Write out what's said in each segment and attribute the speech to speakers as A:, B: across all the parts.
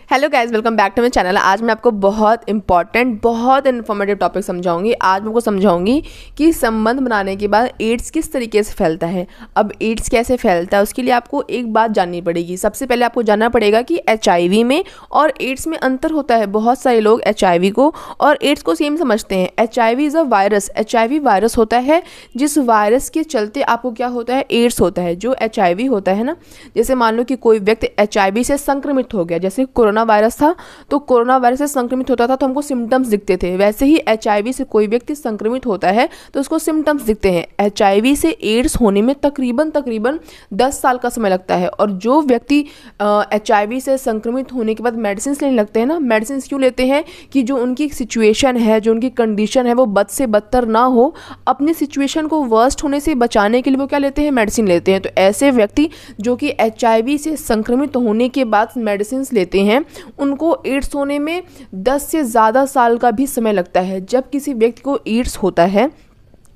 A: Hello guys, welcome back to my channel. आज मैं आपको बहुत इंपॉर्टेंट, बहुत इन्फॉर्मेटिव टॉपिक समझाऊंगी। आज मैं आपको समझाऊंगी कि संबंध बनाने के बाद एड्स किस तरीके से फैलता है। अब एड्स कैसे फैलता है उसके लिए आपको एक बात जाननी पड़ेगी। सबसे पहले आपको जानना पड़ेगा कि एचआईवी में और एड्स में अंतर होता है। बहुत सारे लोग एचआईवी को और एड्स को सेम समझते हैं। HIV is a virus. HIV virus होता है जिस वायरस के चलते आपको क्या होता है, एड्स होता है। जो एचआईवी होता है ना, जैसे मान लो कि कोई व्यक्ति एचआईवी से संक्रमित हो गया, जैसे कोरोना वायरस था तो कोरोना वायरस से संक्रमित होता था तो हमको सिम्टम्स दिखते थे। वैसे ही एचआईवी से कोई व्यक्ति संक्रमित होता है तो उसको सिम्टम्स दिखते हैं। एचआईवी से एड्स होने में तकरीबन 10 साल का समय लगता है। और जो व्यक्ति एचआईवी से संक्रमित होने के बाद मेडिसिन लेने लगते हैं ना, मेडिसिन क्यों लेते हैं कि जो उनकी सिचुएशन है, जो उनकी कंडीशन है वो बद से बदतर ना हो, अपनी सिचुएशन को वर्स्ट होने से बचाने के लिए वो क्या लेते हैं, मेडिसिन लेते हैं। तो ऐसे व्यक्ति जो कि एचआईवी से संक्रमित होने के बाद मेडिसिन लेते हैं उनको एड्स होने में 10 से ज़्यादा साल का भी समय लगता है। जब किसी व्यक्ति को एड्स होता है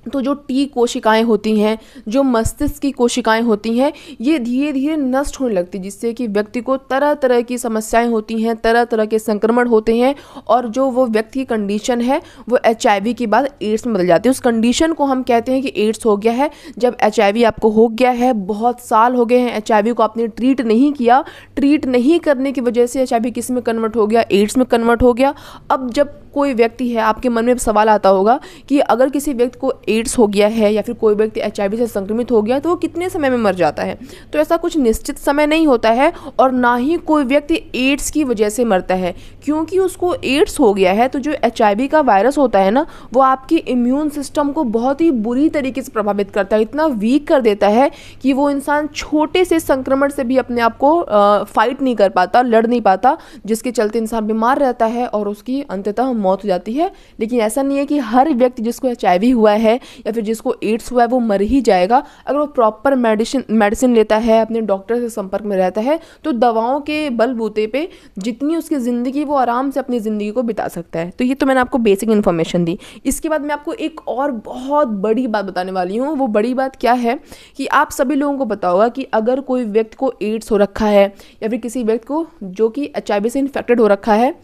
A: तो जो टी कोशिकाएं होती हैं, जो मस्तिष्क की कोशिकाएं होती हैं, ये धीरे धीरे नष्ट होने लगती है, जिससे कि व्यक्ति को तरह तरह की समस्याएं होती हैं, तरह तरह के संक्रमण होते हैं और जो वो व्यक्ति की कंडीशन है वो एचआईवी के बाद एड्स में बदल जाती है। उस कंडीशन को हम कहते हैं कि एड्स हो गया है। जब एचआईवी आपको हो गया है, बहुत साल हो गए हैं, एचआईवी को आपने ट्रीट नहीं किया, ट्रीट नहीं करने की वजह से एचआईवी किस में कन्वर्ट हो गया, एड्स में कन्वर्ट हो गया। अब जब कोई व्यक्ति है, आपके मन में सवाल आता होगा कि अगर किसी व्यक्ति को एड्स हो गया है या फिर कोई व्यक्ति एचआईवी से संक्रमित हो गया तो वो कितने समय में मर जाता है। तो ऐसा कुछ निश्चित समय नहीं होता है और ना ही कोई व्यक्ति एड्स की वजह से मरता है। क्योंकि उसको एड्स हो गया है तो जो एचआईवी का वायरस होता है ना, वो आपके इम्यून सिस्टम को बहुत ही बुरी तरीके से प्रभावित करता है, इतना वीक कर देता है कि वो इंसान छोटे से संक्रमण से भी अपने आप को फाइट नहीं कर पाता, लड़ नहीं पाता, जिसके चलते इंसान बीमार रहता है और उसकी अंततः मौत हो जाती है। लेकिन ऐसा नहीं है कि हर व्यक्ति जिसको एचआईवी हुआ है या फिर जिसको एड्स हुआ है वो मर ही जाएगा। अगर वो प्रॉपर मेडिसिन लेता है, अपने डॉक्टर से संपर्क में रहता है तो दवाओं के बलबूते पे जितनी उसकी ज़िंदगी, वो आराम से अपनी ज़िंदगी को बिता सकता है। तो ये तो मैंने आपको बेसिक इन्फॉर्मेशन दी। इसके बाद मैं आपको एक और बहुत बड़ी बात बताने वाली हूँ। वो बड़ी बात क्या है कि आप सभी लोगों को पता होगा कि अगर कोई व्यक्ति को एड्स हो रखा है या फिर किसी व्यक्ति को जो कि एचआईवी से इन्फेक्टेड हो रखा है,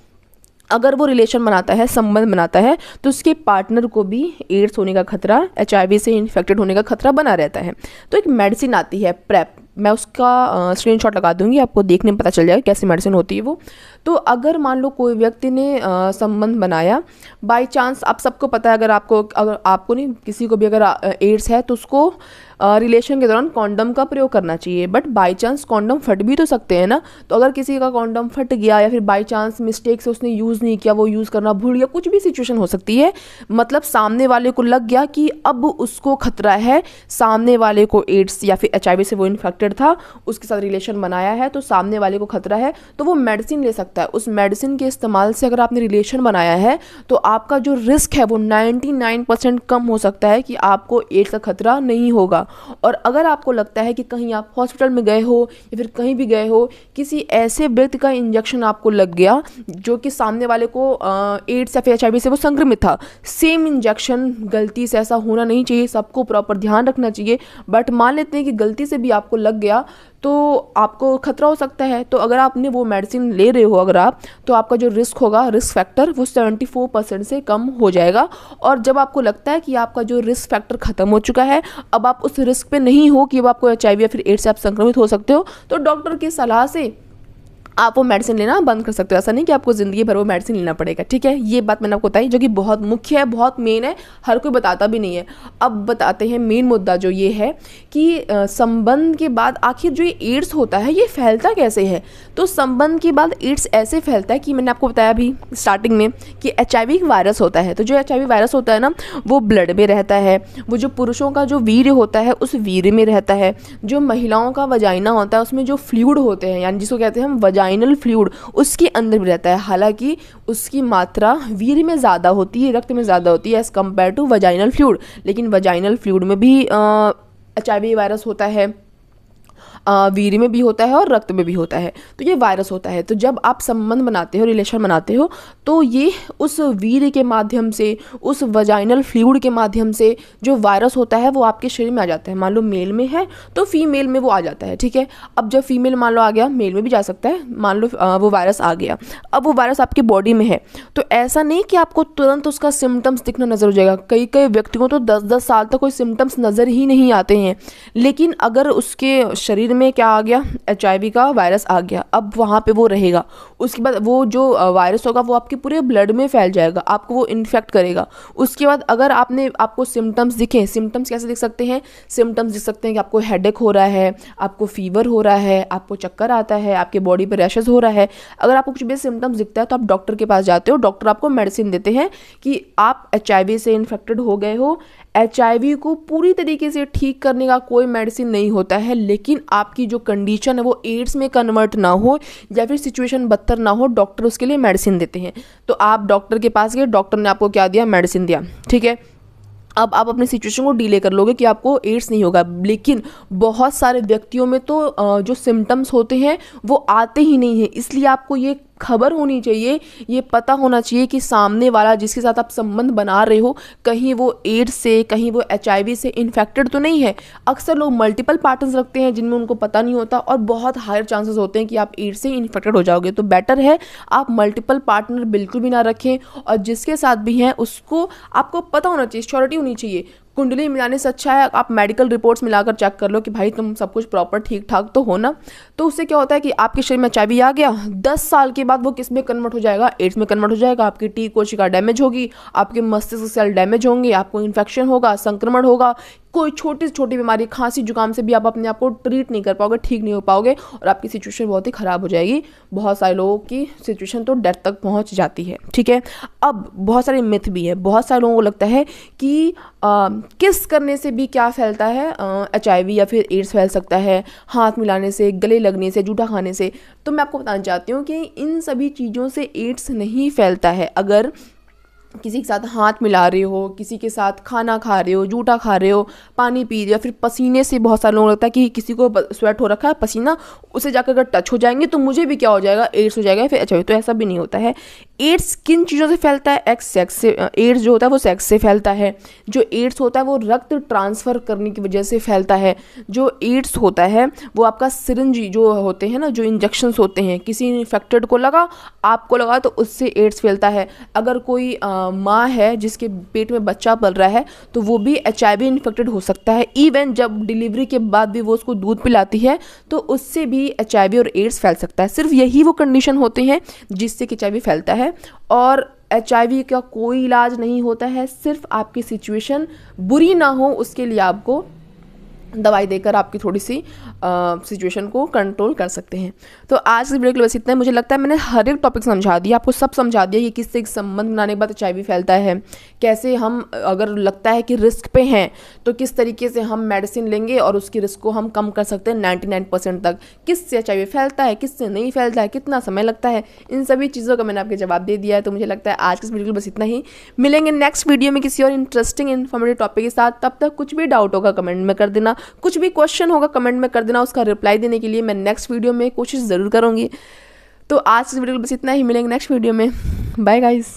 A: अगर वो रिलेशन बनाता है, संबंध बनाता है, तो उसके पार्टनर को भी एड्स होने का खतरा, एचआईवी से इन्फेक्टेड होने का खतरा बना रहता है। तो एक मेडिसिन आती है प्रेप, मैं उसका स्क्रीनशॉट लगा दूंगी, आपको देखने में पता चल जाएगा कैसी मेडिसिन होती है वो। तो अगर मान लो कोई व्यक्ति ने संबंध बनाया, बाय चांस, आप सबको पता है, अगर आपको नहीं, किसी को भी अगर एड्स है तो उसको रिलेशन के दौरान कॉन्डम का प्रयोग करना चाहिए। बट बाय चांस कॉन्डम फट भी तो सकते हैं ना। तो अगर किसी का कॉन्डम फट गया या फिर बाय चांस मिस्टेक से उसने यूज़ नहीं किया, वो यूज़ करना भूल गया, कुछ भी सिचुएशन हो सकती है, मतलब सामने वाले को लग गया कि अब उसको खतरा है, सामने वाले को एड्स या फिर एचआईवी से वो इन्फेक्टेड था, उसके साथ रिलेशन बनाया है तो सामने वाले को खतरा है, तो वो मेडिसिन ले सकता है। उस मेडिसिन के इस्तेमाल से अगर आपने रिलेशन बनाया है तो आपका जो रिस्क है वो 99% कम हो सकता है कि आपको एड्स का खतरा नहीं होगा। और अगर आपको लगता है कि कहीं आप हॉस्पिटल में गए हो या फिर कहीं भी गए हो, किसी ऐसे व्यक्ति का इंजेक्शन आपको लग गया जो कि सामने वाले को एड्स या फिर एचआईवी से वो संक्रमित था, सेम इंजेक्शन गलती से, ऐसा होना नहीं चाहिए, सबको प्रॉपर ध्यान रखना चाहिए। बट मान लेते हैं कि गलती से भी आपको लग गया तो आपको खतरा हो सकता है। तो अगर आपने वो मेडिसिन ले रहे हो अगर आप, तो आपका जो रिस्क होगा, रिस्क फैक्टर, वो 74% से कम हो जाएगा। और जब आपको लगता है कि आपका जो रिस्क फैक्टर खत्म हो चुका है, अब आप उस रिस्क पे नहीं हो कि अब आपको एचआईवी या फिर एड्स से आप संक्रमित हो सकते हो, तो डॉक्टर की सलाह से आप वो मेडिसिन लेना बंद कर सकते हो। ऐसा नहीं कि आपको ज़िंदगी भर वो मेडिसिन लेना पड़ेगा, ठीक है। ये बात मैंने आपको बताई जो कि बहुत मुख्य है, बहुत मेन है, हर कोई बताता भी नहीं है। अब बताते हैं मेन मुद्दा जो ये है कि संबंध के बाद आखिर जो ये एड्स होता है ये फैलता कैसे है। तो संबंध के बाद एड्स ऐसे फैलता है कि मैंने आपको बताया अभी स्टार्टिंग में कि एचआईवी वायरस होता है। तो जो एचआईवी वायरस होता है ना, वो ब्लड में रहता है, वो जो पुरुषों का जो वीर्य होता है उस वीर्य में रहता है, जो महिलाओं का वजाइना होता है उसमें जो फ्लूइड होते हैं, यानी जिसको कहते हैं हम वजाइनल फ्लूइड, उसके अंदर भी रहता है। हालांकि उसकी मात्रा वीर्य में ज़्यादा होती है, रक्त में ज़्यादा होती है as compare to vaginal fluid, लेकिन वजाइनल फ्लूइड में भी एचआईवी वायरस होता है। वीर्य में भी होता है और रक्त में भी होता है, तो ये वायरस होता है। तो जब आप संबंध बनाते हो, रिलेशन बनाते हो, तो ये उस वीर्य के माध्यम से, उस वजाइनल फ्लूइड के माध्यम से जो वायरस होता है वो आपके शरीर में आ जाता है। मान लो मेल में है तो फीमेल में वो आ जाता है, ठीक है। अब जब फीमेल मान लो आ गया, मेल में भी जा सकता है, मान लो वो वायरस आ गया, अब वो वायरस आपकी बॉडी में है, तो ऐसा नहीं कि आपको तुरंत उसका सिम्टम्स दिखना नजर हो जाएगा। कई कई व्यक्तियों को तो 10-10 साल तक कोई सिम्टम्स नज़र ही नहीं आते हैं। लेकिन अगर उसके शरीर में क्या आ गया, HIV का वायरस आ गया, अब वहाँ पे वो रहेगा। उसके बाद वो जो वायरस होगा वो आपके पूरे ब्लड में फैल जाएगा, आपको वो इन्फेक्ट करेगा। उसके बाद अगर आपको सिम्टम्स दिखे, सिम्टम्स कैसे दिख सकते हैं, सिम्टम्स दिख सकते हैं कि आपको हेडेक हो रहा है, आपको फीवर हो रहा है, आपको चक्कर आता है, आपके बॉडी पर रैशेस हो रहा है। अगर आपको कुछ भी सिम्टम्स दिखता है तो आप डॉक्टर के पास जाते हो, डॉक्टर आपको मेडिसिन देते हैं कि आप HIV से इन्फेक्टेड हो गए हो। HIV को पूरी तरीके से ठीक करने का कोई मेडिसिन नहीं होता है, लेकिन आपकी जो कंडीशन है वो एड्स में कन्वर्ट ना हो या फिर सिचुएशन बदतर ना हो, डॉक्टर उसके लिए मेडिसिन देते हैं। तो आप डॉक्टर के पास गए, डॉक्टर ने आपको क्या दिया, मेडिसिन दिया, ठीक है। अब आप अपनी सिचुएशन को डिले कर लोगे कि आपको एड्स नहीं होगा। लेकिन बहुत सारे व्यक्तियों में तो जो सिम्टम्स होते हैं वो आते ही नहीं है। इसलिए आपको ये खबर होनी चाहिए, ये पता होना चाहिए कि सामने वाला जिसके साथ आप संबंध बना रहे हो, कहीं वो एड्स से, कहीं वो HIV से इन्फेक्टेड तो नहीं है। अक्सर लोग मल्टीपल पार्टनर्स रखते हैं जिनमें उनको पता नहीं होता, और बहुत हायर चांसेस होते हैं कि आप एड्स से इन्फेक्टेड हो जाओगे। तो बेटर है आप मल्टीपल पार्टनर बिल्कुल भी ना रखें, और जिसके साथ भी हैं उसको आपको पता होना चाहिए, श्योरिटी होनी चाहिए। कुंडली मिलाने से अच्छा है आप मेडिकल रिपोर्ट्स मिलाकर चेक कर लो कि भाई तुम सब कुछ प्रॉपर ठीक ठाक तो हो ना। तो उससे क्या होता है कि आपके शरीर में HIV आ गया, 10 साल के बाद वो किस में कन्वर्ट हो जाएगा, एड्स में कन्वर्ट हो जाएगा। आपकी T कोशिका डैमेज होगी, आपके मस्तिष्क सेल डैमेज होंगे, आपको इन्फेक्शन होगा, संक्रमण होगा, कोई छोटी से छोटी बीमारी, खांसी जुकाम से भी आप अपने आप को ट्रीट नहीं कर पाओगे, ठीक नहीं हो पाओगे, और आपकी सिचुएशन बहुत ही ख़राब हो जाएगी। बहुत सारे लोगों की सिचुएशन तो डेथ तक पहुंच जाती है, ठीक है। अब बहुत सारे मिथ भी है, बहुत सारे लोगों को लगता है कि किस करने से भी क्या फैलता है, HIV या फिर एड्स फैल सकता है, हाथ मिलाने से, गले लगने से, जूठा खाने से। तो मैं आपको बताना चाहती हूँ कि इन सभी चीज़ों से एड्स नहीं फैलता है। अगर किसी के साथ हाथ मिला रहे हो, किसी के साथ खाना खा रहे हो, जूठा खा रहे हो, पानी पी रहे हो, फिर पसीने से, बहुत सारे लोगों को लगता है कि किसी को स्वेट हो रखा है, पसीना, उसे जाकर अगर टच हो जाएंगे तो मुझे भी क्या हो जाएगा, एड्स हो जाएगा, फिर HIV। तो ऐसा भी नहीं होता है। एड्स किन चीज़ों से फैलता है, सेक्स से। एड्स जो होता है वो सेक्स से फैलता है। जो एड्स होता है वो रक्त ट्रांसफ़र करने की वजह से फैलता है। जो एड्स होता है वो आपका सिरिंज जो होते हैं ना, जो इंजेक्शंस होते हैं, किसी इन्फेक्टेड को लगा, आपको लगा, तो उससे एड्स फैलता है। अगर कोई माँ है जिसके पेट में बच्चा पल रहा है तो वो भी HIV इन्फेक्टेड हो सकता है। इवन जब डिलीवरी के बाद भी वो उसको दूध पिलाती है तो उससे भी HIV और एड्स फैल सकता है। सिर्फ यही वो कंडीशन होते हैं जिससे कि HIV फैलता है। और HIV का कोई इलाज नहीं होता है, सिर्फ आपकी सिचुएशन बुरी ना हो उसके लिए आपको दवाई देकर आपकी थोड़ी सी सिचुएशन को कंट्रोल कर सकते हैं। तो आज की वीडियो के लिए बस इतना है। मुझे लगता है मैंने हर एक टॉपिक समझा दिया, आपको सब समझा दिया कि किससे संबंध बनाने के बाद HIV फैलता है, कैसे हम अगर लगता है कि रिस्क पे हैं तो किस तरीके से हम मेडिसिन लेंगे और उसकी रिस्क को हम कम कर सकते हैं 99% तक, किससे HIV फैलता है, किससे नहीं फैलता है, कितना समय लगता है, इन सभी चीज़ों का मैंने आपके जवाब दे दिया है। तो मुझे लगता है आज की इस वीडियो के लिए बस इतना ही। मिलेंगे नेक्स्ट वीडियो में किसी और इंटरेस्टिंग इन्फॉर्मेटिव टॉपिक के साथ। तब तक कुछ भी डाउट होगा कमेंट में कर देना, कुछ भी क्वेश्चन होगा कमेंट में कर देना, उसका रिप्लाई देने के लिए मैं नेक्स्ट वीडियो में कोशिश ज़रूर करूँगी। तो आज इस वीडियो में बस इतना ही, मिलेंगे नेक्स्ट वीडियो में। Bye guys.